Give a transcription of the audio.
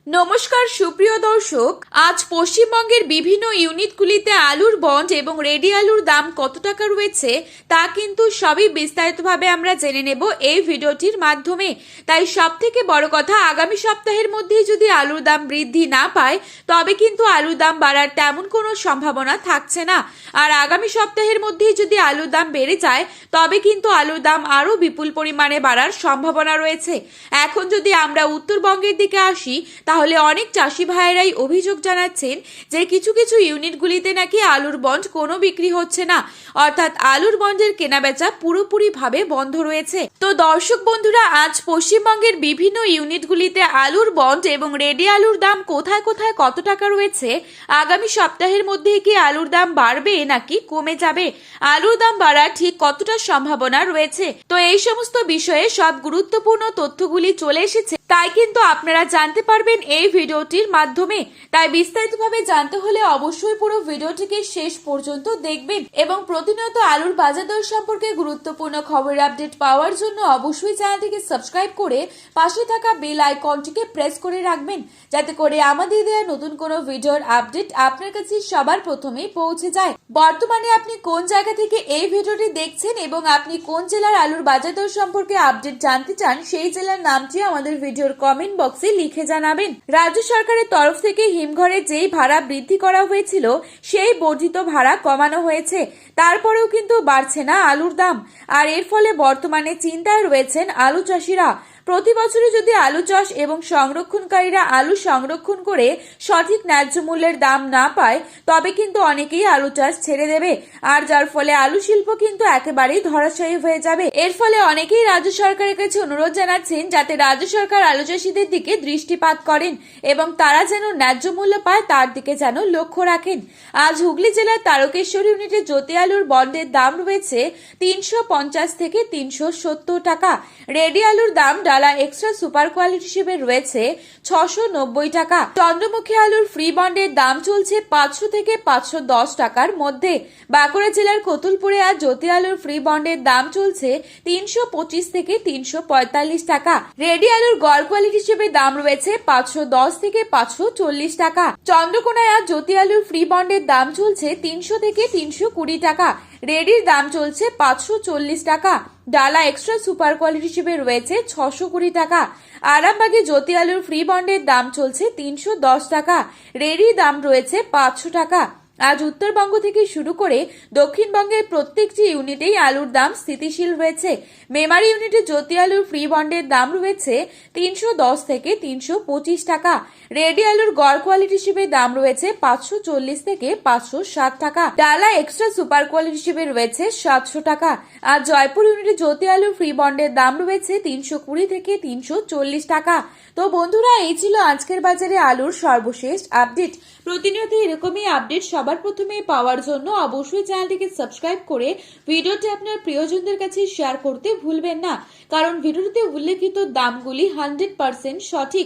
নমস্কার সুপ্রিয় দর্শক, আজ পশ্চিমবঙ্গের বিভিন্ন ইউনিটগুলিতে আলুর বন্ড এবং রেডি আলুর দাম কত টাকা রয়েছে তা কিন্তু সবই বিস্তারিতভাবে আমরা জেনে নেব এই ভিডিওটির মাধ্যমে। তাই সবথেকে বড় কথা, আগামী সপ্তাহের মধ্যেই যদি আলুর দাম বৃদ্ধি না পায় তবে কিন্তু আলুর দাম বাড়ার তেমন কোনো সম্ভাবনা থাকছে না। আর আগামী সপ্তাহের মধ্যেই যদি আলুর দাম বেড়ে যায় তবে কিন্তু আলুর দাম আরও বিপুল পরিমাণে বাড়ার সম্ভাবনা রয়েছে। এখন যদি আমরা উত্তরবঙ্গের দিকে আসি তাহলে অনেক চাষি ভাইয়েরাই অভিযোগ জানাচ্ছেন যে কিছু কিছু ইউনিটগুলিতে নাকি আলুর বন্ড কোনো বিক্রি হচ্ছে না, অর্থাৎ আলুর বন্ডের কেনাবেচা পুরোপুরিভাবে বন্ধ রয়েছে। তো দর্শক বন্ধুরা, আজ পশ্চিমবঙ্গের বিভিন্ন ইউনিটগুলিতে আলুর বন্ড এবং রেডি আলুর দাম কোথায় কোথায় কত টাকা রয়েছে, আগামী সপ্তাহের মধ্যে কি আলুর দাম বাড়বে নাকি কমে যাবে, আলুর দাম বাড়ার ঠিক কতটা সম্ভাবনা রয়েছে, তো এই সমস্ত বিষয়ে সব গুরুত্বপূর্ণ তথ্যগুলি চলে এসেছে। তাই কিন্তু আপনারা জানতে পারবেন এই ভিডিওটির মাধ্যমে। তাই বিস্তারিতভাবে জানতে হলে অবশ্যই পুরো ভিডিওটিকে শেষ পর্যন্ত দেখবেন এবং প্রতিনিয়ত আলুর বাজার দর সম্পর্কে গুরুত্বপূর্ণ খবরের আপডেট পাওয়ার জন্য অবশ্যই চ্যানেলটিকে সাবস্ক্রাইব করে পাশে থাকা বেল আইকনটিকে প্রেস করে রাখবেন, যাতে করে আমাদের দেওয়া নতুন কোনো ভিডিওর আপডেট আপনার কাছে সবার প্রথমেই পৌঁছে যায়। বর্তমানে আপনি কোন জায়গা থেকে এই ভিডিওটি দেখছেন এবং আপনি কোন জেলার আলুর বাজার দর সম্পর্কে আপডেট জানতে চান, সেই জেলার নামটি আমাদের ভিডিওর কমেন্ট বক্সে লিখে জানাবেন। রাজ্য সরকারের তরফ থেকে হিমঘরে যেই ভাড়া বৃদ্ধি করা হয়েছিল সেই বর্ধিত ভাড়া কমানো হয়েছে, তারপরেও কিন্তু বাড়ছে না আলুর দাম। আর এর ফলে বর্তমানে চিন্তায় রয়েছেন আলু চাষিরা। প্রতি বছরে যদি আলু চাষ এবং সংরক্ষণকারীরা আলু সংরক্ষণ করে সঠিক ন্যায্য মূল্যের দাম না পায় তবে কিন্তু অনেকেই আলু চাষ ছেড়ে দেবে, আর যার ফলে আলু শিল্প কিন্তু একেবারেই ধরাশায়ী হয়ে যাবে। এর ফলে অনেকেই রাজ্য সরকারের কাছে অনুরোধ জানাচ্ছেন যাতে রাজ্য সরকার আলু চাষীদের দিকে দৃষ্টিপাত করেন এবং তারা যেন ন্যায্য মূল্য পায় তার দিকে যেন লক্ষ্য রাখেন। আজ হুগলি জেলার তারকেশ্বর ইউনিটে জ্যোতি আলুর বন্ডের দাম রয়েছে 350 থেকে 370 টাকা। রেডি আলুর দাম ডালা এক্সট্রা সুপার কোয়ালিটি হিসেবে রয়েছে 690 টাকা। চন্দ্রমুখী আলুর ফ্রি বন্ডের দাম চলছে 500 থেকে 510 টাকার মধ্যে। বাঁকুড়া জেলার কতুলপুরে আজ জ্যোতি আলুর ফ্রি বন্ডের দাম চলছে 325 থেকে 345 টাকা। রেডি আলুর গড় কোয়ালিটি হিসেবে দাম রয়েছে 510 থেকে 540 টাকা। চন্দ্রকোনায় আজ জ্যোতি আলুর ফ্রি বন্ডের দাম চলছে 300 থেকে 320 টাকা। রেডির দাম চলছে 540 টাকা। ডালা এক্সট্রা সুপার কোয়ালিটি হিসেবে রয়েছে 620 টাকা। আরামবাগে জ্যোতি আলুর ফ্রি বন্ডের দাম চলছে 310 টাকা। রেডির দাম রয়েছে 500 টাকা। আজ উত্তরবঙ্গ থেকে শুরু করে দক্ষিণবঙ্গের প্রত্যেকটি ইউনিটেই আলুর দাম স্থিতিশীল রয়েছে। মেমারি ইউনিটে জ্যোতি আলুর ফ্রি বন্ডের দাম রয়েছে 310 থেকে 325 টাকা। রেডি আলুর গড় কোয়ালিটি হিসেবে দাম রয়েছে 540 থেকে 560 টাকা। ডালা এক্সট্রা সুপার কোয়ালিটি হিসেবে রয়েছে 700 টাকা। আর জয়পুর ইউনিটে জ্যোতি আলুর ফ্রি বন্ডের দাম রয়েছে 320 থেকে 340 টাকা। তো বন্ধুরা, এই ছিল আজকের বাজারে আলুর সর্বশেষ আপডেট। প্রতিনিয়ত এরকমই আপডেট সবার প্রথমে পাওয়ার জন্য অবশ্যই চ্যানেলটিকে সাবস্ক্রাইব করে ভিডিওটি আপনার প্রিয়জনদের কাছে শেয়ার করতে ভুলবেন না, কারণ ভিডিওটিতে উল্লেখিত দামগুলি 100% সঠিক।